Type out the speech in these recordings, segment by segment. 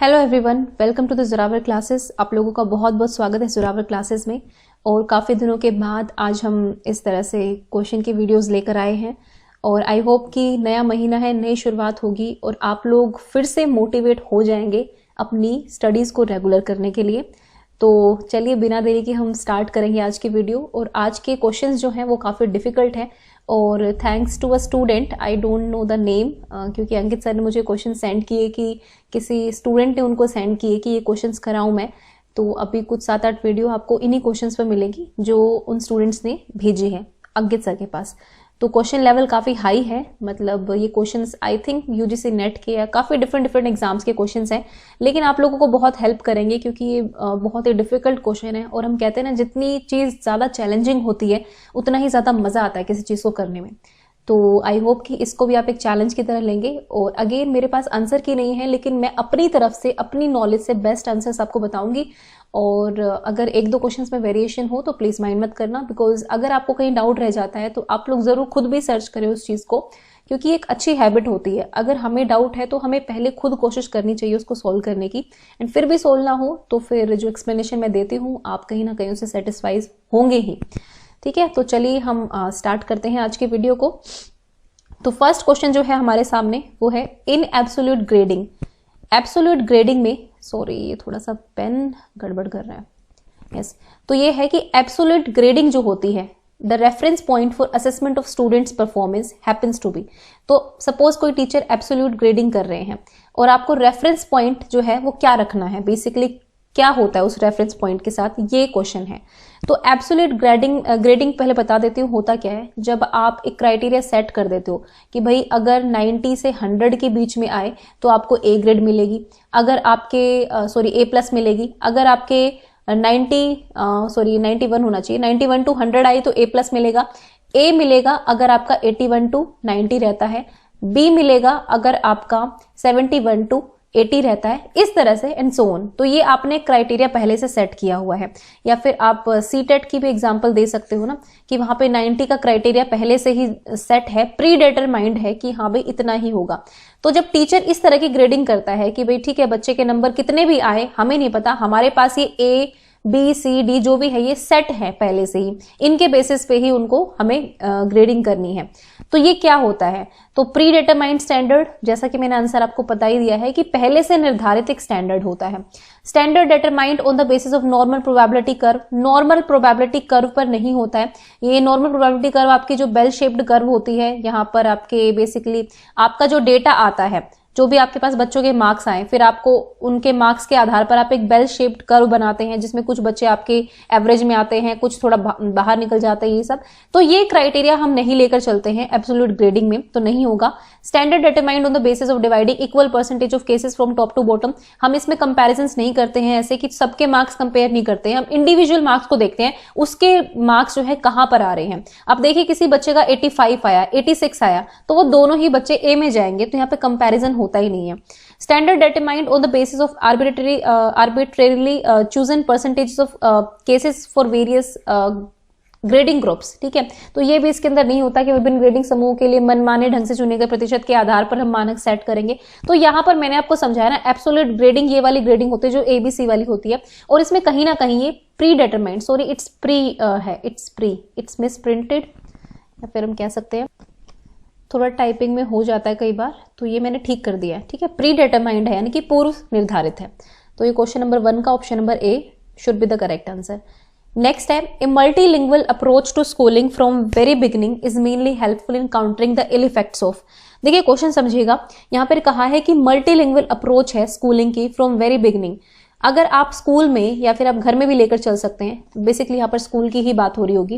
Hello everyone, welcome to the Zorawar classes. आप लोगों का बहुत बहुत स्वागत है जोरावर क्लासेस में। और काफ़ी दिनों के बाद आज हम इस तरह से क्वेश्चन की वीडियोस लेकर आए हैं और आई होप कि नया महीना है, नई शुरुआत होगी और आप लोग फिर से मोटिवेट हो जाएंगे अपनी स्टडीज़ को रेगुलर करने के लिए। तो चलिए बिना देरी के हम स्टार्ट करेंगे आज की वीडियो। और आज के क्वेश्चंस जो हैं वो काफ़ी डिफ़िकल्ट हैं और thanks to a student, I don't know the name, क्योंकि अंकित सर ने मुझे क्वेश्चन सेंड किए कि किसी स्टूडेंट ने उनको सेंड किए कि ये क्वेश्चंस कराऊं मैं। तो अभी कुछ 7-8 वीडियो आपको इन्हीं क्वेश्चंस पर मिलेगी जो उन स्टूडेंट्स ने भेजी है अंकित सर के पास। तो क्वेश्चन लेवल काफ़ी हाई है, मतलब ये questions I think UGC net के या काफ़ी डिफरेंट एग्जाम्स के क्वेश्चंस हैं, लेकिन आप लोगों को बहुत हेल्प करेंगे क्योंकि ये बहुत ही डिफिकल्ट क्वेश्चन है। और हम कहते हैं ना, जितनी चीज़ ज़्यादा चैलेंजिंग होती है उतना ही ज़्यादा मज़ा आता है किसी चीज़ को करने में। तो आई होप कि इसको भी आप एक चैलेंज की तरह लेंगे। और अगेन मेरे पास आंसर की नहीं है, लेकिन मैं अपनी तरफ से अपनी नॉलेज से बेस्ट आंसर्स आपको बताऊंगी। और अगर 1-2 क्वेश्चंस में वेरिएशन हो तो प्लीज़ माइंड मत करना, बिकॉज अगर आपको कहीं डाउट रह जाता है तो आप लोग ज़रूर खुद भी सर्च करें उस चीज़ को, क्योंकि एक अच्छी हैबिट होती है। अगर हमें डाउट है तो हमें पहले खुद कोशिश करनी चाहिए उसको सॉल्व करने की, एंड फिर भी सॉल्व ना हो तो फिर जो एक्सप्लेनेशन मैं देती हूँ आप कहीं ना कहीं उससे सेटिस्फाइज होंगे ही। ठीक है, तो चलिए हम स्टार्ट करते हैं आज की वीडियो को। तो फर्स्ट क्वेश्चन जो है हमारे सामने वो है in absolute grading. Absolute grading में, सॉरी ये थोड़ा सा पेन गड़बड़ कर रहा है, यस। तो ये है कि एब्सोल्यूट ग्रेडिंग जो होती है, the reference point for assessment of students performance happens to be. तो सपोज कोई टीचर एब्सोल्यूट ग्रेडिंग कर रहे हैं और आपको रेफरेंस पॉइंट जो है वो क्या रखना है, बेसिकली क्या होता है उस रेफरेंस पॉइंट के साथ, ये क्वेश्चन है। तो एब्सोल्यूट ग्रेडिंग पहले बता देती हूँ होता क्या है। जब आप एक क्राइटेरिया सेट कर देते हो कि भाई अगर 90 से 100 के बीच में आए तो आपको ए ग्रेड मिलेगी, अगर आपके ए प्लस मिलेगी, अगर आपके 91 होना चाहिए, 91 to 100 आई तो ए प्लस मिलेगा, ए मिलेगा अगर आपका 81 to 90 रहता है, बी मिलेगा अगर आपका 71 to 80 रहता है, इस तरह से एंड सो ऑन। तो ये आपने क्राइटेरिया पहले से सेट किया हुआ है। या फिर आप सीटेट की भी एग्जांपल दे सकते हो ना, कि वहां पे 90 का क्राइटेरिया पहले से ही सेट है, प्री डिटरमाइंड है कि हाँ भाई इतना ही होगा। तो जब टीचर इस तरह की ग्रेडिंग करता है कि भाई ठीक है बच्चे के नंबर कितने भी आए हमें नहीं पता, हमारे पास ये ए बी सी डी जो भी है ये सेट है पहले से ही, इनके बेसिस पे ही उनको हमें ग्रेडिंग करनी है। तो ये क्या होता है, तो प्री डिटरमाइंड स्टैंडर्ड, जैसा कि मैंने आंसर आपको बता ही दिया है कि पहले से निर्धारित एक स्टैंडर्ड होता है। Standard determined on the basis of normal probability curve. Normal probability curve पर नहीं होता है ये। नॉर्मल प्रोबेबिलिटी कर्व आपकी जो बेल शेप्ड कर्व होती है, यहाँ पर आपके बेसिकली आपका जो डेटा आता है, जो भी आपके पास बच्चों के मार्क्स आए, फिर आपको उनके मार्क्स के आधार पर आप एक बेल शेप्ड कर्व बनाते हैं जिसमें कुछ बच्चे आपके एवरेज में आते हैं, कुछ थोड़ा बाहर निकल जाते हैं, ये सब। तो ये क्राइटेरिया हम नहीं लेकर चलते हैं एब्सोल्यूट ग्रेडिंग में, तो नहीं होगा। Standard determined on the basis of dividing equal percentage of cases from top to bottom. हम इसमें कंपैरिजंस नहीं करते हैं ऐसे कि सबके मार्क्स कंपेयर नहीं करते हैं, हम इंडिविजुअल मार्क्स को देखते हैं, उसके मार्क्स जो है कहां पर आ रहे हैं। अब देखिए किसी बच्चे का 85 आया, 86 आया, तो वो दोनों ही बच्चे ए में जाएंगे, तो यहाँ पे कंपैरिजन होता ही नहीं है। Standard determined on the basis of arbitrarily chosen percentage of cases for various grading groups. ठीक है, तो ये भी इसके अंदर नहीं होता कि विभिन्न ग्रेडिंग समूह के लिए मनमाने ढंग से चुने गए प्रतिशत के आधार पर हम मानक सेट करेंगे। तो यहाँ पर मैंने आपको समझाया ना, एब्सोल्यूट ग्रेडिंग ये वाली ग्रेडिंग होती है जो एबीसी वाली होती है, और इसमें कहीं ना कहीं ये pre determined, sorry it's pre है, इट्स मिस प्रिंटेड, या फिर हम कह सकते हैं थोड़ा टाइपिंग में हो जाता है कई बार, तो ये मैंने ठीक कर दिया है। ठीक है, प्री डिटरमाइंड है यानी कि पूर्व निर्धारित है। तो ये क्वेश्चन नंबर 1 का option number A should be the correct answer. Next है, a multilingual approach to schooling from very beginning is mainly helpful in countering the ill effects of. देखिए क्वेश्चन समझिएगा, यहाँ पर कहा है कि मल्टीलिंगुअल अप्रोच है स्कूलिंग की फ्रॉम वेरी बिगिनिंग। अगर आप स्कूल में या फिर आप घर में भी लेकर चल सकते हैं, बेसिकली यहाँ पर स्कूल की ही बात हो रही होगी,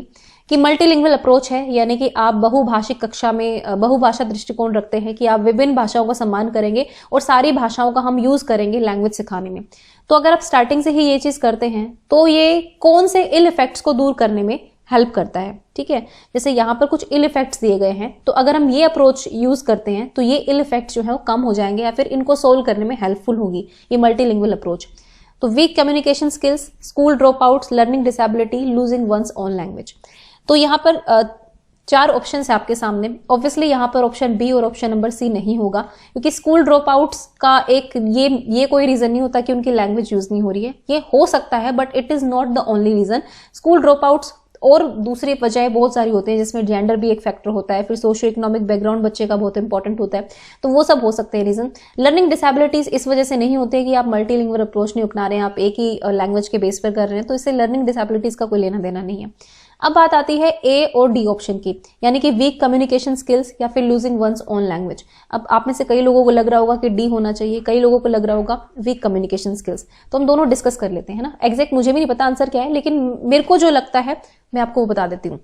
कि मल्टीलिंगुअल अप्रोच है यानी कि आप बहुभाषिक कक्षा में बहुभाषा दृष्टिकोण रखते हैं कि आप विभिन्न भाषाओं का सम्मान करेंगे और सारी भाषाओं का हम यूज करेंगे लैंग्वेज सिखाने में। तो अगर आप स्टार्टिंग से ही ये चीज करते हैं तो ये कौन से इल इफेक्ट्स को दूर करने में हेल्प करता है। ठीक है, जैसे यहाँ पर कुछ इल इफेक्ट्स दिए गए हैं, तो अगर हम ये अप्रोच यूज करते हैं तो ये इल इफेक्ट्स जो है वो कम हो जाएंगे या फिर इनको सोल्व करने में हेल्पफुल होगी ये मल्टीलिंगुअल अप्रोच। तो weak communication skills, school dropouts, learning disability, losing one's own language. तो यहाँ पर 4 ऑप्शन है आपके सामने। ऑब्वियसली यहाँ पर ऑप्शन बी और ऑप्शन नंबर सी नहीं होगा, क्योंकि स्कूल ड्रॉप आउट्स का एक ये कोई रीजन नहीं होता कि उनकी लैंग्वेज यूज नहीं हो रही है। ये हो सकता है but it is not the only reason. School dropouts और दूसरी वजह बहुत सारी होती है, जिसमें जेंडर भी एक फैक्टर होता है, फिर सोशियो इकोनॉमिक बैकग्राउंड बच्चे का बहुत इंपॉर्टेंट होता है, तो वो सब हो सकते हैं रीजन। लर्निंग डिसेबिलिटीज इस वजह से नहीं होते कि आप मल्टीलिंगुअल अप्रोच नहीं अपना रहे हैं, आप एक ही लैंग्वेज के बेस पर कर रहे हैं, तो इससे लर्निंग डिसेबिलिटीज का कोई लेना देना नहीं है। अब बात आती है ए और डी ऑप्शन की, यानी कि वीक कम्युनिकेशन स्किल्स या फिर लूजिंग वंस ओन लैंग्वेज। अब आप में से कई लोगों को लग रहा होगा कि डी होना चाहिए, कई लोगों को लग रहा होगा वीक कम्युनिकेशन स्किल्स, तो हम दोनों डिस्कस कर लेते हैं ना। एग्जैक्ट मुझे भी नहीं पता आंसर क्या है, लेकिन मेरे को जो लगता है मैं आपको वो बता देती हूँ।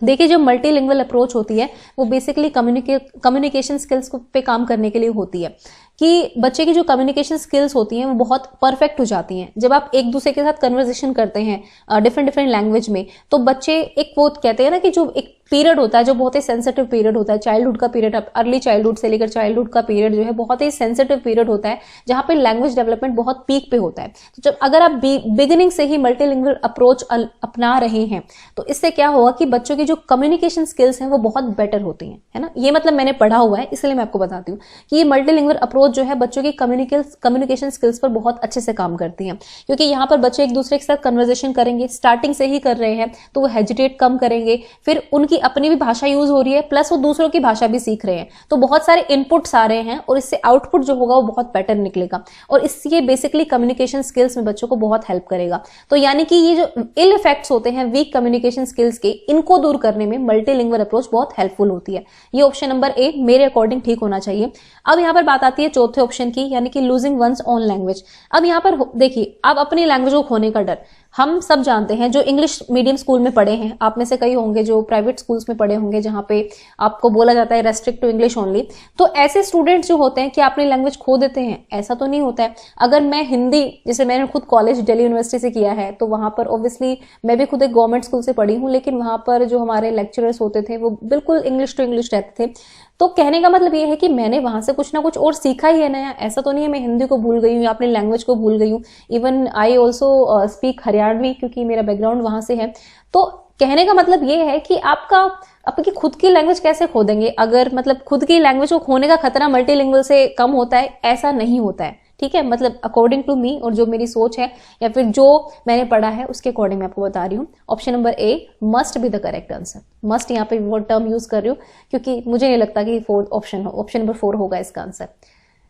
देखिए, जो मल्टीलिंगुअल अप्रोच होती है वो बेसिकली कम्युनिकेशन स्किल्स पे काम करने के लिए होती है, कि बच्चे की जो कम्युनिकेशन स्किल्स होती हैं वो बहुत परफेक्ट हो जाती हैं जब आप एक दूसरे के साथ कन्वर्सेशन करते हैं डिफरेंट लैंग्वेज में। तो बच्चे एक वो कहते हैं ना कि जो एक पीरियड होता है जो बहुत ही सेंसिटिव पीरियड होता है, चाइल्डहुड का पीरियड, अर्ली चाइल्डहुड से लेकर चाइल्डहुड का पीरियड जो है बहुत ही सेंसिटिव पीरियड होता है, जहां पे लैंग्वेज डेवलपमेंट बहुत पीक पे होता है। तो जब अगर आप बिगिनिंग से ही मल्टीलिंगुअल अप्रोच अपना रहे हैं तो इससे क्या होगा कि बच्चों की जो कम्युनिकेशन स्किल्स हैं वो बहुत बेटर होती हैं, है ना। ये मतलब मैंने पढ़ा हुआ है, इसलिए मैं आपको बताती हूँ कि ये मल्टीलिंगुअल अप्रोच जो है बच्चों की कम्युनिकेशन स्किल्स पर बहुत अच्छे से काम करती है, क्योंकि यहाँ पर बच्चे एक दूसरे के साथ कन्वर्सेशन करेंगे, स्टार्टिंग से ही कर रहे हैं तो वो हेजिटेट कम करेंगे, फिर उनकी अपनी भी भाषा यूज हो रही है प्लस वो दूसरों की भाषा भी सीख रहे हैं, तो बहुत सारे इनपुट्स आ रहे हैं और इससे आउटपुट जो होगा वो बहुत बेटर निकलेगा, और इससे बेसिकली कम्युनिकेशन स्किल्स में बच्चों को बहुत हेल्प करेगा। तो यानी कि ये जो इल इफेक्ट्स होते हैं वीक कम्युनिकेशन स्किल्स के, इनको दूर करने में मल्टीलिंगुअल अप्रोच बहुत हेल्पफुल होती है। ये ऑप्शन नंबर ए मेरे अकॉर्डिंग ठीक होना चाहिए। अब यहाँ पर बात आती है चौथे ऑप्शन की, यानी कि लूजिंग वंस ओन लैंग्वेज। अब यहाँ पर देखिए, अब अपनी लैंग्वेज को खोने का डर हम सब जानते हैं, जो इंग्लिश मीडियम स्कूल में पढ़े हैं, आप में से कई होंगे जो प्राइवेट स्कूल्स में पढ़े होंगे जहां पे आपको बोला जाता है रेस्ट्रिक्ट टू इंग्लिश ओनली, तो ऐसे स्टूडेंट्स जो होते हैं कि अपनी लैंग्वेज खो देते हैं, ऐसा तो नहीं होता है। अगर मैं हिंदी, जैसे मैंने खुद कॉलेज दिल्ली यूनिवर्सिटी से किया है, तो वहां पर ऑब्वियसली मैं भी खुद एक गवर्नमेंट स्कूल से पढ़ी हूँ, लेकिन वहां पर जो हमारे लेक्चरर्स होते थे वो बिल्कुल इंग्लिश टू इंग्लिश रहते थे। तो कहने का मतलब ये है कि मैंने वहां से कुछ ना कुछ और सीखा ही है नया, ऐसा तो नहीं है मैं हिंदी को भूल गई हूँ या अपनी लैंग्वेज को भूल गई हूँ। Even I also speak Haryanvi, क्योंकि मेरा बैकग्राउंड वहां से है। तो कहने का मतलब ये है कि आपकी खुद की लैंग्वेज कैसे खो देंगे, अगर मतलब खुद की लैंग्वेज को खोने का खतरा मल्टीलिंगुअल से कम होता है, ऐसा नहीं होता है, ठीक है। मतलब अकॉर्डिंग टू मी और जो मेरी सोच है या फिर जो मैंने पढ़ा है उसके अकॉर्डिंग मैं आपको बता रही हूँ। Option number A must be the correct answer. Must यहाँ पे वो टर्म यूज कर रही हूँ क्योंकि मुझे नहीं लगता कि फोर्थ ऑप्शन नंबर 4 होगा इसका आंसर,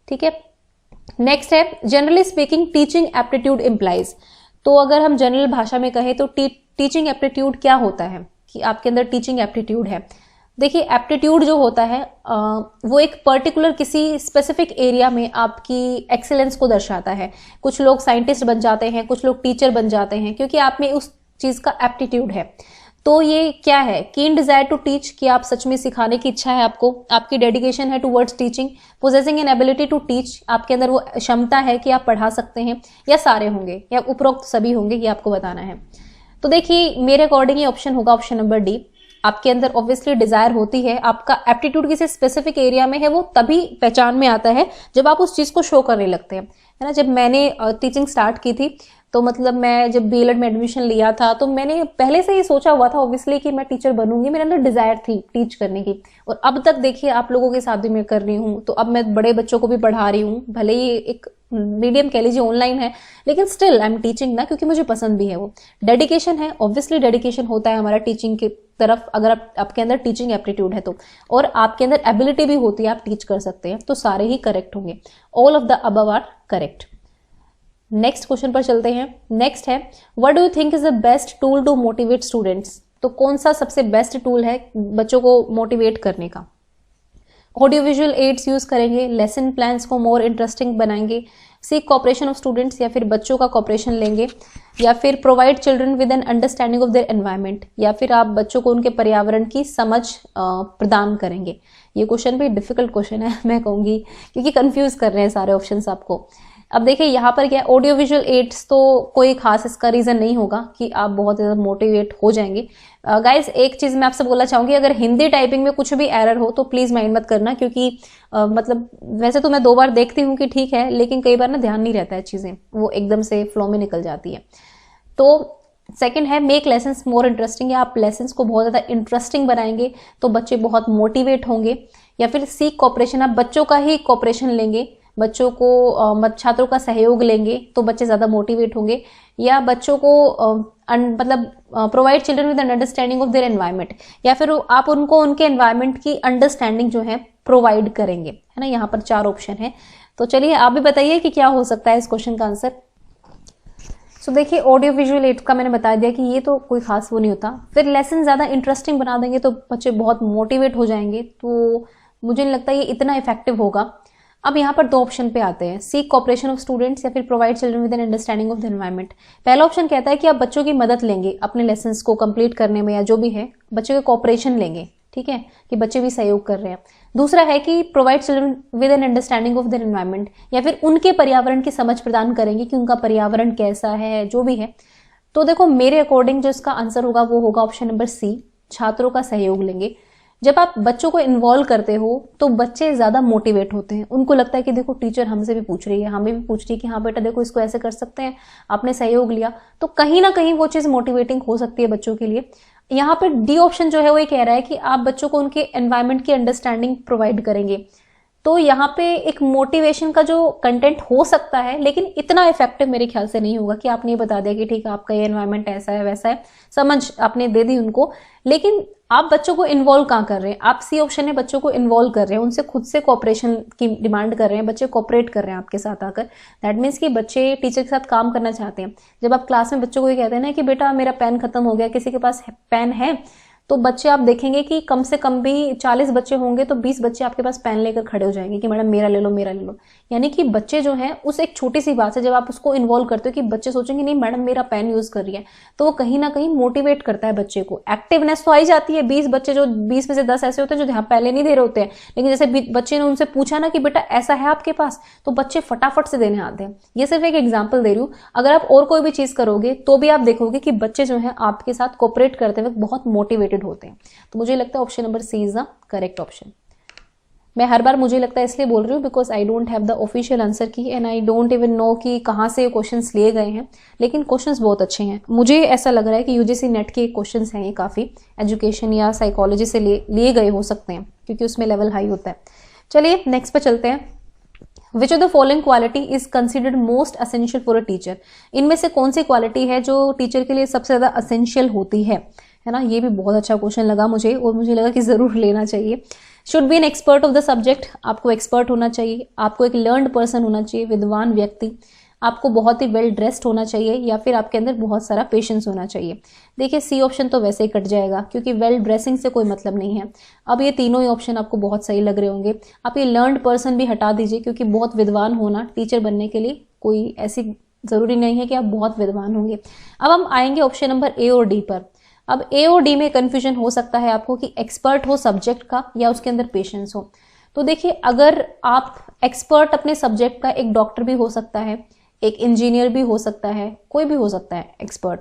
ठीक है। नेक्स्ट है generally speaking teaching aptitude implies. तो अगर हम जनरल भाषा में कहें तो टीचिंग एप्टीट्यूड क्या होता है, कि आपके अंदर टीचिंग एप्टीट्यूड है। देखिए, एप्टीट्यूड जो होता है वो एक पर्टिकुलर किसी स्पेसिफिक एरिया में आपकी एक्सीलेंस को दर्शाता है। कुछ लोग साइंटिस्ट बन जाते हैं, कुछ लोग टीचर बन जाते हैं, क्योंकि आप में उस चीज का एप्टीट्यूड है। तो ये क्या है, कीन डिजायर टू टीच, कि आप सच में सिखाने की इच्छा है आपको, आपकी डेडिकेशन है towards teaching, possessing an ability to teach, आपके अंदर वो क्षमता है कि आप पढ़ा सकते हैं, या सारे होंगे या उपरोक्त सभी होंगे, ये आपको बताना है। तो देखिए, मेरे अकॉर्डिंग ये ऑप्शन होगा ऑप्शन नंबर डी। आपके अंदर ऑब्वियसली डिजायर होती है, आपका एप्टीट्यूड किसी स्पेसिफिक एरिया में है, वो तभी पहचान में आता है जब आप उस चीज को शो करने लगते हैं, है ना। जब मैंने टीचिंग स्टार्ट की थी तो मतलब मैं जब बीएलएड में एडमिशन लिया था तो मैंने पहले से ही सोचा हुआ था ऑब्वियसली कि मैं टीचर बनूंगी, मेरे अंदर डिजायर थी टीच करने की। और अब तक देखिए, आप लोगों के साथ भी मैं कर रही हूँ, तो अब मैं बड़े बच्चों को भी पढ़ा रही हूँ, भले ही एक मीडियम कह लीजिए ऑनलाइन है, लेकिन स्टिल आई एम टीचिंग ना, क्योंकि मुझे पसंद भी है। वो डेडिकेशन है, ऑब्वियसली डेडिकेशन होता है हमारा टीचिंग की तरफ, अगर आपके अंदर टीचिंग एप्टीट्यूड है तो, और आपके अंदर एबिलिटी भी होती है, आप टीच कर सकते हैं, तो सारे ही करेक्ट होंगे। All of the above are correct. Next question पर चलते हैं। नेक्स्ट है, what do you think is the best tool to motivate students. तो कौन सा सबसे बेस्ट टूल है बच्चों को मोटिवेट करने का। ऑडियो विजुअल एड्स यूज करेंगे, लेसन प्लान्स को मोर इंटरेस्टिंग बनाएंगे, सीक कॉपरेशन ऑफ स्टूडेंट्स, या फिर बच्चों का कॉपरेशन लेंगे, या फिर provide children with an understanding of their environment, या फिर आप बच्चों को उनके पर्यावरण की समझ प्रदान करेंगे। ये क्वेश्चन भी डिफिकल्ट क्वेश्चन है मैं कहूंगी, क्योंकि कंफ्यूज कर रहे हैं सारे ऑप्शंस आपको। अब देखिए, यहाँ पर क्या, ऑडियो विजुअल एड्स तो कोई खास इसका रीजन नहीं होगा कि आप बहुत ज्यादा मोटिवेट हो जाएंगे। गाइस, एक चीज मैं आपसे बोलना चाहूंगी, अगर हिंदी टाइपिंग में कुछ भी एरर हो तो प्लीज माइंड मत करना, क्योंकि मतलब वैसे तो मैं 2 बार देखती हूँ कि ठीक है, लेकिन कई बार ना ध्यान नहीं रहता है, चीजें वो एकदम से फ्लो में निकल जाती है। तो सेकंड है मेक लेसन्स मोर इंटरेस्टिंग, या आप लेसन्स को बहुत ज़्यादा इंटरेस्टिंग बनाएंगे तो बच्चे बहुत मोटिवेट होंगे। या फिर सीक कॉपरेशन, आप बच्चों का ही कॉपरेशन लेंगे, बच्चों को छात्रों का सहयोग लेंगे तो बच्चे ज़्यादा मोटिवेट होंगे। या बच्चों को मतलब provide children with understanding of their environment, या फिर आप उनको उनके एनवायरनमेंट की अंडरस्टैंडिंग जो है प्रोवाइड करेंगे, है ना। यहाँ पर 4 ऑप्शन है। तो चलिए आप भी बताइए कि क्या हो सकता है इस क्वेश्चन का आंसर। सो देखिए ऑडियो विजुअल एड का मैंने बता दिया कि ये तो कोई खास वो नहीं होता। फिर लेसन ज़्यादा इंटरेस्टिंग बना देंगे तो बच्चे बहुत मोटिवेट हो जाएंगे, तो मुझे नहीं लगता ये इतना इफेक्टिव होगा। अब यहाँ पर 2 ऑप्शन पे आते हैं, सीक कॉपरेशन ऑफ स्टूडेंट्स या फिर provide children with an understanding of the environment. पहला ऑप्शन कहता है कि आप बच्चों की मदद लेंगे अपने लेसन्स को कंप्लीट करने में, या जो भी है बच्चों के कॉपरेशन लेंगे, ठीक है, कि बच्चे भी सहयोग कर रहे हैं। दूसरा है कि provide children with an understanding of their environment, या फिर उनके पर्यावरण की समझ प्रदान करेंगे कि उनका पर्यावरण कैसा है, जो भी है। तो देखो मेरे अकॉर्डिंग जो इसका आंसर होगा वो होगा ऑप्शन नंबर सी, छात्रों का सहयोग लेंगे। जब आप बच्चों को इन्वॉल्व करते हो तो बच्चे ज्यादा मोटिवेट होते हैं, उनको लगता है कि देखो टीचर हमसे भी पूछ रही है, हमें भी पूछ रही है कि हाँ बेटा देखो इसको ऐसे कर सकते हैं, आपने सहयोग लिया, तो कहीं ना कहीं वो चीज मोटिवेटिंग हो सकती है बच्चों के लिए। यहाँ पर डी ऑप्शन जो है वो ये कह रहा है कि आप बच्चों को उनके एनवायरनमेंट की अंडरस्टैंडिंग प्रोवाइड करेंगे, तो यहाँ पे एक मोटिवेशन का जो कंटेंट हो सकता है, लेकिन इतना इफेक्टिव मेरे ख्याल से नहीं होगा कि आपने ये बता दिया कि ठीक है आपका ये एनवायरनमेंट ऐसा है वैसा है, समझ आपने दे दी उनको, लेकिन आप बच्चों को इन्वॉल्व कहाँ कर रहे हैं। आप सी ऑप्शन में बच्चों को इन्वॉल्व कर रहे हैं, उनसे खुद से कॉपरेशन की डिमांड कर रहे हैं, बच्चे कॉपरेट कर रहे हैं आपके साथ आकर। दैट मीन्स कि बच्चे टीचर के साथ काम करना चाहते हैं। जब आप क्लास में बच्चों को ये कहते हैं ना कि बेटा मेरा पेन खत्म हो गया, किसी के पास पेन है, तो बच्चे आप देखेंगे कि कम से कम भी 40 बच्चे होंगे तो 20 बच्चे आपके पास पेन लेकर खड़े हो जाएंगे कि मैडम मेरा ले लो मेरा ले लो। यानी कि बच्चे जो हैं उस एक छोटी सी बात से जब आप उसको इन्वॉल्व करते हो कि बच्चे सोचेंगे नहीं मैडम मेरा पेन यूज कर रही है, तो वो कहीं ना कहीं मोटिवेट करता है बच्चे को। एक्टिवनेस तो आई जाती है। 20 बच्चे जो 20 में से 10 ऐसे होते हैं जो ध्यान पहले नहीं दे रहे होते हैं, लेकिन जैसे बच्चे ने उनसे पूछा ना कि बेटा ऐसा है आपके पास, तो बच्चे फटाफट से देने आते हैं। ये सिर्फ एक एग्जाम्पल दे रही हूँ। अगर आप और कोई भी चीज करोगे तो भी आप देखोगे कि बच्चे जो है आपके साथ कोऑपरेट करते हुए बहुत मोटिवेटेड होते हैं। तो मुझे लगता है option number C is the correct option. मैं हर बार मुझे लगता है इसलिए बोल रही हूँ because I don't have the official answer key and I don't even know कि कहाँ से ये क्वेश्चंस लिए गए हैं, लेकिन क्वेश्चंस बहुत अच्छे हैं। मुझे ऐसा लग रहा है कि यूजीसी नेट के क्वेश्चंस हैं ये, काफ़ी एजुकेशन या साइकोलॉजी से लिए गए हो सकते हैं क्योंकि उसमें लेवल हाई होता है। चलिए नेक्स्ट पे चलते हैं। Which of the following quality is considered most essential for a teacher. इनमें से कौन सी क्वालिटी है जो टीचर के लिए सबसे ज़्यादा असेंशियल होती है ना। ये भी बहुत अच्छा क्वेश्चन लगा मुझे और मुझे लगा कि ज़रूर लेना चाहिए। Should be an expert of the subject, आपको एक्सपर्ट होना चाहिए, आपको एक लर्नड पर्सन होना चाहिए, विद्वान व्यक्ति, आपको बहुत ही वेल ड्रेस्ड होना चाहिए, या फिर आपके अंदर बहुत सारा पेशेंस होना चाहिए। देखिए सी ऑप्शन तो वैसे ही कट जाएगा क्योंकि वेल ड्रेसिंग से कोई मतलब नहीं है। अब ये तीनों ही ऑप्शन आपको बहुत सही लग रहे होंगे। आप ये लर्नड पर्सन भी हटा दीजिए क्योंकि बहुत विद्वान होना टीचर बनने के लिए कोई ऐसी ज़रूरी नहीं है कि आप बहुत विद्वान होंगे। अब हम आएंगे ऑप्शन नंबर ए और डी पर। अब ए और डी में कंफ्यूजन हो सकता है आपको कि एक्सपर्ट हो सब्जेक्ट का या उसके अंदर पेशेंस हो। तो देखिए अगर आप एक्सपर्ट अपने सब्जेक्ट का, एक डॉक्टर भी हो सकता है, एक इंजीनियर भी हो सकता है, कोई भी हो सकता है एक्सपर्ट,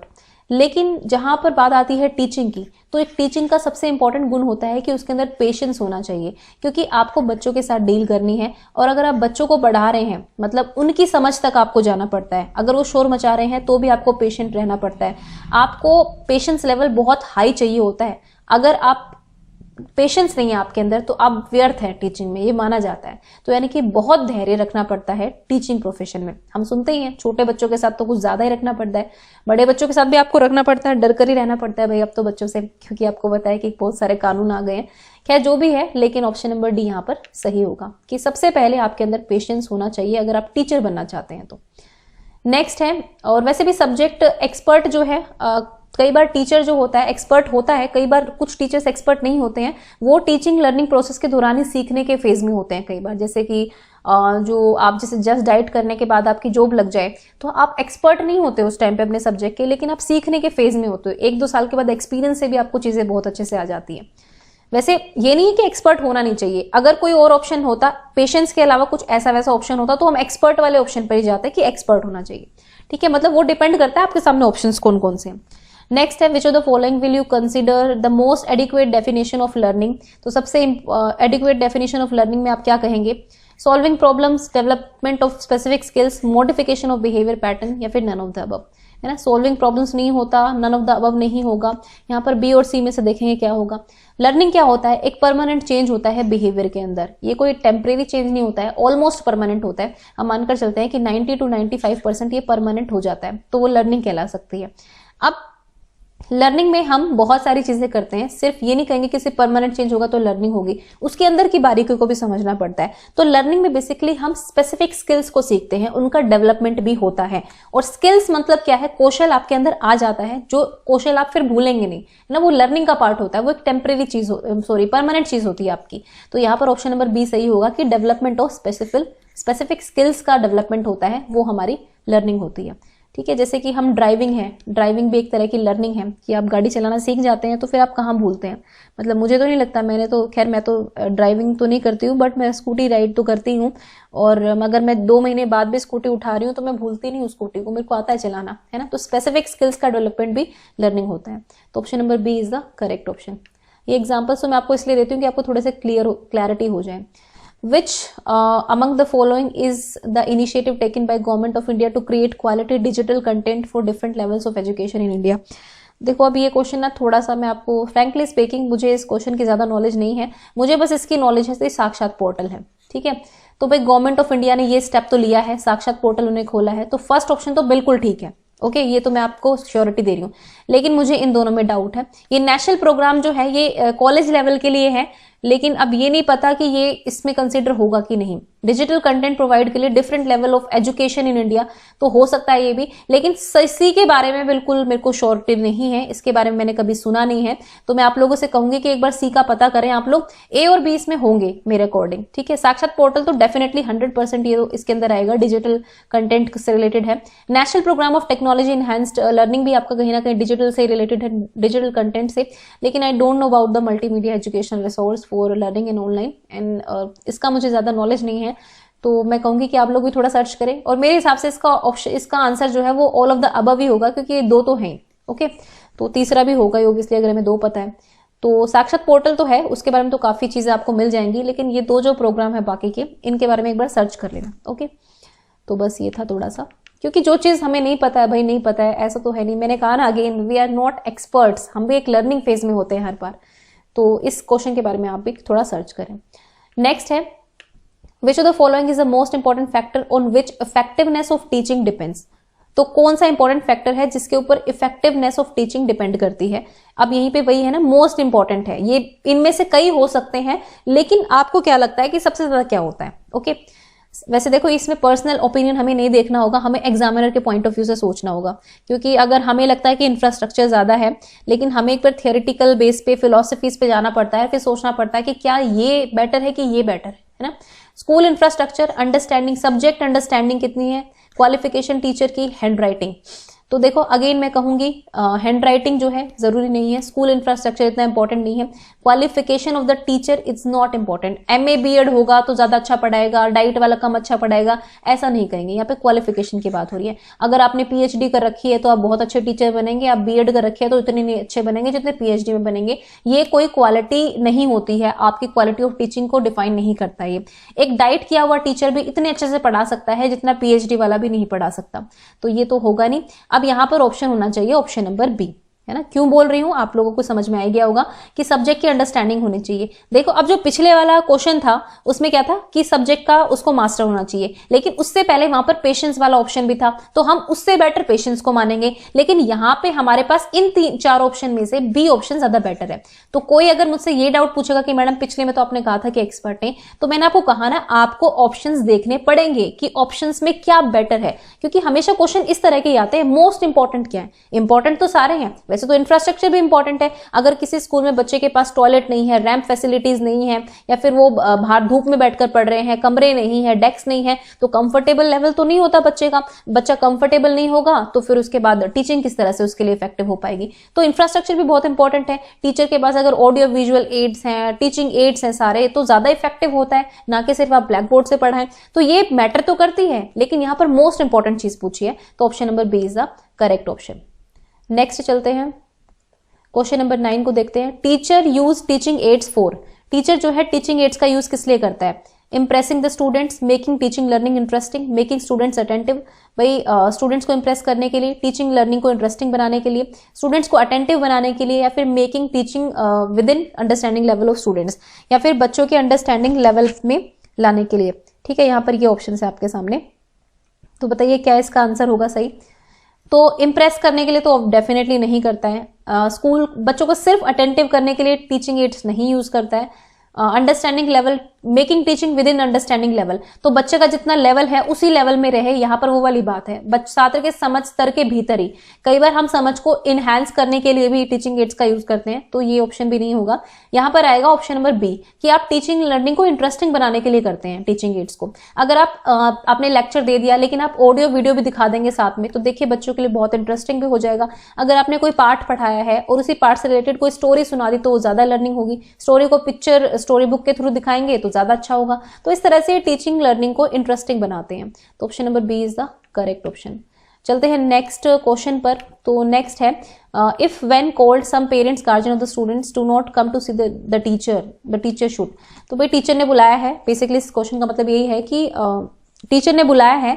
लेकिन जहां पर बात आती है टीचिंग की, तो एक टीचिंग का सबसे इंपॉर्टेंट गुण होता है कि उसके अंदर पेशेंस होना चाहिए क्योंकि आपको बच्चों के साथ डील करनी है। और अगर आप बच्चों को पढ़ा रहे हैं मतलब उनकी समझ तक आपको जाना पड़ता है। अगर वो शोर मचा रहे हैं तो भी आपको पेशेंट रहना पड़ता है। आपको पेशेंस लेवल बहुत हाई चाहिए होता है। अगर आप पेशेंस नहीं है आपके अंदर तो आप व्यर्थ हैं टीचिंग में, ये माना जाता है। तो यानी कि बहुत धैर्य रखना पड़ता है टीचिंग प्रोफेशन में। हम सुनते ही हैं छोटे बच्चों के साथ तो कुछ ज्यादा ही रखना पड़ता है, बड़े बच्चों के साथ भी आपको रखना पड़ता है, डर कर ही रहना पड़ता है भाई अब तो बच्चों से, क्योंकि आपको पता है कि बहुत सारे कानून आ गए हैं। खैर जो भी है, लेकिन ऑप्शन नंबर डी यहाँ पर सही होगा कि सबसे पहले आपके अंदर पेशेंस होना चाहिए अगर आप टीचर बनना चाहते हैं तो। नेक्स्ट है, और वैसे भी सब्जेक्ट एक्सपर्ट जो है, कई बार टीचर जो होता है एक्सपर्ट होता है, कई बार कुछ टीचर्स एक्सपर्ट नहीं होते हैं, वो टीचिंग लर्निंग प्रोसेस के दौरान ही सीखने के फेज में होते हैं कई बार। जैसे कि जो आप जैसे जस्ट डाइट करने के बाद आपकी जॉब लग जाए तो आप एक्सपर्ट नहीं होते उस टाइम पे अपने सब्जेक्ट के, लेकिन आप सीखने के फेज में होते हो। 1-2 साल के बाद एक्सपीरियंस से भी आपको चीजें बहुत अच्छे से आ जाती है। वैसे ये नहीं है कि एक्सपर्ट होना नहीं चाहिए, अगर कोई और ऑप्शन होता, पेशेंस के अलावा कुछ ऐसा वैसा ऑप्शन होता, तो हम एक्सपर्ट वाले ऑप्शन पर ही जाते कि एक्सपर्ट होना चाहिए। ठीक है, मतलब वो डिपेंड करता है आपके सामने ऑप्शंस कौन कौन से हैं। नेक्स्ट है, which of the following will you consider the most adequate definition of learning. तो सबसे एडिक्वेट डेफिनेशन ऑफ लर्निंग में आप क्या कहेंगे? Solving problems, development of specific skills, modification of behaviour pattern, या फिर नन ऑफ द अबव। है ना, सॉल्विंग प्रॉब्लम्स नहीं होता, नन ऑफ द अबव नहीं होगा। यहाँ पर बी और सी में से देखेंगे क्या होगा। लर्निंग क्या होता है, एक परमानेंट चेंज होता है बिहेवियर के अंदर, ये कोई टेम्परेरी चेंज नहीं होता है, ऑलमोस्ट परमानेंट होता है। हम मानकर चलते हैं कि 90 to 95% ये परमानेंट हो जाता है, तो वो लर्निंग कहला सकती है। अब लर्निंग में हम बहुत सारी चीजें करते हैं, सिर्फ ये नहीं कहेंगे कि सिर्फ परमानेंट चेंज होगा तो लर्निंग होगी, उसके अंदर की बारीकियों को भी समझना पड़ता है। तो लर्निंग में बेसिकली हम स्पेसिफिक स्किल्स को सीखते हैं, उनका डेवलपमेंट भी होता है। और स्किल्स मतलब क्या है, कौशल आपके अंदर आ जाता है, जो कौशल आप फिर भूलेंगे नहीं ना, वो लर्निंग का पार्ट होता है, वो एक टेम्परेरी चीज परमानेंट चीज होती है आपकी। तो यहाँ पर ऑप्शन नंबर बी सही होगा कि डेवलपमेंट ऑफ स्पेसिफिक स्किल्स का डेवलपमेंट होता है, वो हमारी लर्निंग होती है। ठीक है, जैसे कि हम ड्राइविंग है, ड्राइविंग भी एक तरह की लर्निंग है कि आप गाड़ी चलाना सीख जाते हैं तो फिर आप कहाँ भूलते हैं। मतलब मुझे तो नहीं लगता, मैंने तो खैर मैं तो ड्राइविंग तो नहीं करती हूँ, बट मैं स्कूटी राइड तो करती हूँ, और अगर मैं 2 महीने बाद भी स्कूटी उठा रही हूँ तो मैं भूलती नहीं हूँ स्कूटी को, मेरे को आता है चलाना, है ना। तो स्पेसिफिक स्किल्स का डेवलपमेंट भी लर्निंग होता है। तो option number B is the correct option. ये एग्जाम्पल्स तो मैं आपको इसलिए देती हूँ कि आपको थोड़े से क्लैरिटी हो जाए। Which among the following is the initiative taken by Government of India to create quality digital content for different levels of education in India? देखो अब ये क्वेश्चन ना थोड़ा सा मैं आपको फ्रैंकली स्पीकिंग मुझे इस क्वेश्चन की ज्यादा नॉलेज नहीं है, मुझे बस इसकी नॉलेज है कि साक्षात पोर्टल है। ठीक है, तो भाई गवर्नमेंट ऑफ इंडिया ने ये स्टेप तो लिया है, साक्षात पोर्टल उन्हें खोला है, तो फर्स्ट ऑप्शन तो बिल्कुल ठीक है। ओके, ये तो मैं आपको श्योरिटी दे रही हूँ, लेकिन मुझे इन दोनों में डाउट है। ये नेशनल प्रोग्राम जो है ये कॉलेज लेवल के लिए है, लेकिन अब ये नहीं पता कि ये इसमें कंसीडर होगा कि नहीं। डिजिटल कंटेंट प्रोवाइड के लिए different level of education in India, तो हो सकता है ये भी, लेकिन सी के बारे में बिल्कुल मेरे को श्योरिटी नहीं है, इसके बारे में मैंने कभी सुना नहीं है। तो मैं आप लोगों से कहूंगी कि एक बार सी का पता करें आप लोग, ए और बी इसमें होंगे मेरे अकॉर्डिंग। ठीक है, साक्षात पोर्टल तो डेफिनेटली 100% ये इसके अंदर आएगा, डिजिटल कंटेंट से रिलेटेड है। National programme of technology enhanced learning भी आपका कहीं ना कहीं डिजिटल से रिलेटेड है, डिजिटल कंटेंट से, लेकिन आई don't know about the multimedia education resource for learning in online, and इसका मुझे ज्यादा नॉलेज नहीं है। तो मैं कहूंगी कि आप लोग भी थोड़ा सर्च करें, और मेरे हिसाब से इसका ऑप्शन, इसका आंसर जो है वो ऑल ऑफ द अबव ही होगा, क्योंकि ये 2 तो हैं। ओके, तो तीसरा भी होगा योग, इसलिए अगर हमें 2 पता है तो साक्षात पोर्टल तो है, उसके बारे में तो काफी चीजें आपको मिल जाएंगी, लेकिन ये 2 जो प्रोग्राम है बाकी के, इनके बारे में एक बार सर्च कर लेना। ओके, तो बस ये था थोड़ा सा, क्योंकि जो चीज हमें नहीं पता है भाई नहीं पता है, ऐसा तो है नहीं। मैंने कहा ना again, we are not experts, हम भी एक लर्निंग फेज में होते हैं हर बार। तो इस क्वेश्चन के बारे में आप भी थोड़ा सर्च करें। नेक्स्ट है, which of the following is the most important factor on which effectiveness of teaching depends. तो कौन सा इंपॉर्टेंट फैक्टर है जिसके ऊपर इफेक्टिवनेस ऑफ टीचिंग डिपेंड करती है। अब यहीं पे वही है ना, मोस्ट इंपॉर्टेंट है, ये इनमें से कई हो सकते हैं, लेकिन आपको क्या लगता है कि सबसे ज्यादा क्या होता है। ओके, वैसे देखो इसमें पर्सनल ओपिनियन हमें नहीं देखना होगा, हमें एग्जामिनर के पॉइंट ऑफ व्यू से सोचना होगा। क्योंकि अगर हमें लगता है कि इंफ्रास्ट्रक्चर ज्यादा है, लेकिन हमें एक बार थियोरिटिकल बेस पे, फिलोसफीज पे जाना पड़ता है, फिर सोचना पड़ता है कि क्या ये बेटर है कि ये बेटर है ना। School infrastructure, understanding, subject understanding कितनी है, क्वालिफिकेशन टीचर की, हैंड राइटिंग। तो देखो अगेन मैं कहूंगी हैंड राइटिंग जो है जरूरी नहीं है, स्कूल इंफ्रास्ट्रक्चर इतना इंपॉर्टेंट नहीं है, qualification of the teacher is not important. MA BEd होगा तो ज्यादा अच्छा पढ़ाएगा, डाइट वाला कम अच्छा पढ़ाएगा, ऐसा नहीं कहेंगे। यहाँ पे क्वालिफिकेशन की बात हो रही है। अगर आपने पीएचडी कर रखी है तो आप बहुत अच्छे टीचर बनेंगे, आप बीएड कर रखी है तो इतने नहीं अच्छे बनेंगे जितने पीएचडी में बनेंगे। ये कोई क्वालिटी नहीं होती है, आपकी क्वालिटी ऑफ टीचिंग को डिफाइन नहीं करता। ये एक डाइट किया हुआ टीचर भी इतने अच्छे से पढ़ा सकता है जितना पीएचडी वाला भी नहीं पढ़ा सकता, तो ये तो होगा नहीं। अब यहां पर ऑप्शन होना चाहिए ऑप्शन नंबर बी, है ना। क्यों बोल रही हूं, आप लोगों को समझ में आ गया होगा कि सब्जेक्ट की अंडरस्टैंडिंग होनी चाहिए। देखो अब जो पिछले वाला क्वेश्चन था उसमें क्या था कि सब्जेक्ट का उसको मास्टर होना चाहिए, लेकिन उससे पहले वहां पर पेशेंस वाला ऑप्शन भी था, तो हम उससे बेटर पेशेंस को मानेंगे। लेकिन यहां पे हमारे पास इन 3-4 ऑप्शन में से बी ऑप्शन ज्यादा बेटर है। तो कोई अगर मुझसे ये डाउट पूछेगा कि मैडम पिछले में तो आपने कहा था कि एक्सपर्ट है, तो मैंने आपको कहा ना आपको ऑप्शंस देखने पड़ेंगे कि ऑप्शंस में क्या बेटर है, क्योंकि हमेशा क्वेश्चन इस तरह के आते हैं मोस्ट इंपॉर्टेंट क्या है। इंपॉर्टेंट तो सारे हैं, वैसे तो इंफ्रास्ट्रक्चर इंपॉर्टेंट है। अगर किसी स्कूल में बच्चे के पास टॉयलेट नहीं है, रैंप फैसिलिटीज नहीं है, या फिर वो बाहर धूप में बैठकर पढ़ रहे हैं, कमरे नहीं है, डेस्क नहीं है, तो कंफर्टेबल लेवल तो नहीं होता बच्चे का। बच्चा कंफर्टेबल नहीं होगा तो फिर उसके बाद टीचिंग किस तरह से उसके लिए इफेक्टिव हो पाएगी। तो इंफ्रास्ट्रक्चर भी बहुत इंपॉर्टेंट है। टीचर के पास अगर ऑडियो विजुअल एड्स हैं, टीचिंग एड्स हैं सारे, तो ज्यादा इफेक्टिव होता है, ना कि सिर्फ आप ब्लैक बोर्ड से पढ़ाएं। तो ये मैटर तो करती है, लेकिन यहां पर मोस्ट इंपॉर्टेंट चीज पूछी है, तो option number B is the correct option. Next चलते हैं, क्वेश्चन नंबर 9 को देखते हैं। Teacher use teaching aids for. Teacher जो है टीचिंग एड्स का यूज किस लिए करता है। Impressing the students, making teaching learning interesting, making students attentive, भाई स्टूडेंट्स को इंप्रेस करने के लिए, टीचिंग लर्निंग को इंटरेस्टिंग बनाने के लिए, स्टूडेंट्स को अटेंटिव बनाने के लिए, या फिर making teaching with in understanding level of students, या फिर बच्चों के अंडरस्टैंडिंग लेवल में लाने के लिए। ठीक है, यहाँ पर ये ऑप्शन है आपके सामने, तो बताइए क्या इसका आंसर होगा सही। तो इम्प्रेस करने के लिए तो डेफिनेटली नहीं करता है। स्कूल बच्चों को सिर्फ अटेंटिव करने के लिए टीचिंग एड्स नहीं यूज करता है। Understanding level, making teaching with in understanding level, तो बच्चे का जितना लेवल है उसी लेवल में रहे, यहाँ पर वो वाली बात है। छात्र के समझ स्तर के भीतर ही, कई बार हम समझ को इनहैंस करने के लिए भी टीचिंग एड्स का यूज करते हैं, तो ये ऑप्शन भी नहीं होगा। यहाँ पर आएगा ऑप्शन नंबर बी कि आप टीचिंग लर्निंग को इंटरेस्टिंग बनाने के लिए करते हैं टीचिंग एड्स को। अगर आप आपने लेक्चर दे दिया लेकिन आप ऑडियो वीडियो भी दिखा देंगे साथ में, तो देखिए बच्चों के लिए बहुत इंटरेस्टिंग भी हो जाएगा। अगर आपने कोई पाठ पढ़ाया है और उसी पाठ से रिलेटेड कोई स्टोरी सुना दी तो ज्यादा लर्निंग होगी। स्टोरी को पिक्चर स्टोरी बुक के थ्रू दिखाएंगे तो ज्यादा अच्छा होगा। तो इस तरह से टीचिंग लर्निंग को इंटरेस्टिंग बनाते हैं। तो option number B is the correct option. चलते हैं नेक्स्ट क्वेश्चन पर। तो नेक्स्ट है if when called some parents guardian of the students do not come to see the teacher should. तो भाई टीचर ने बुलाया है, बेसिकली इस क्वेश्चन का मतलब यही है कि टीचर ने बुलाया है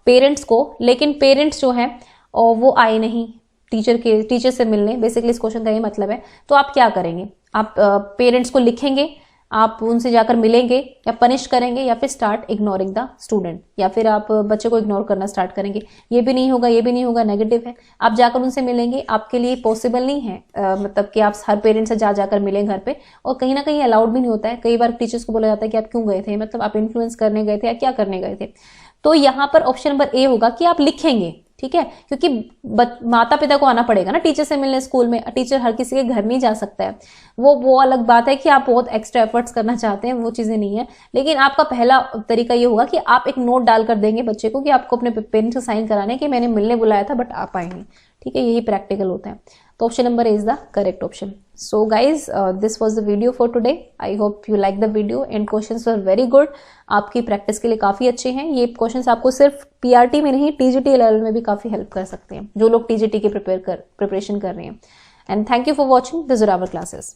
पेरेंट्स को, लेकिन पेरेंट्स जो है वो आए नहीं टीचर से मिलने। बेसिकली इस क्वेश्चन का ये मतलब है। तो आप क्या करेंगे? आप पेरेंट्स को लिखेंगे, आप उनसे जाकर मिलेंगे, या पनिश करेंगे, या फिर स्टार्ट इग्नोरिंग द स्टूडेंट, या फिर आप बच्चे को इग्नोर करना स्टार्ट करेंगे। ये भी नहीं होगा, ये भी नहीं होगा, नेगेटिव है। आप जाकर उनसे मिलेंगे, आपके लिए पॉसिबल नहीं है मतलब कि आप हर पेरेंट से जाकर मिलें घर पे, और कहीं ना कहीं अलाउड भी नहीं होता है। कई बार टीचर्स को बोला जाता है कि आप क्यों गए थे, मतलब आप इन्फ्लुएंस करने गए थे या क्या करने गए थे। तो यहाँ पर ऑप्शन नंबर ए होगा कि आप लिखेंगे। ठीक है, क्योंकि माता पिता को आना पड़ेगा ना टीचर से मिलने स्कूल में। टीचर हर किसी के घर में ही जा सकता है, वो अलग बात है कि आप बहुत एक्स्ट्रा एफर्ट्स करना चाहते हैं, वो चीजें नहीं है। लेकिन आपका पहला तरीका ये होगा कि आप एक नोट डालकर देंगे बच्चे को कि आपको अपने पेरेंट्स से साइन कराने कि मैंने मिलने बुलाया था बट आप आए नहीं। ठीक है, यही प्रैक्टिकल होता है। तो option number is the correct option. So guys this was the video for today. I hope you like the video and questions were very good. आपकी प्रैक्टिस के लिए काफी अच्छे हैं ये क्वेश्चंस। आपको सिर्फ पीआरटी में नहीं, टीजीटी लेवल में भी काफी हेल्प कर सकते हैं जो लोग टीजीटी की प्रिपरेशन कर रहे हैं। And thank you for watching this our classes.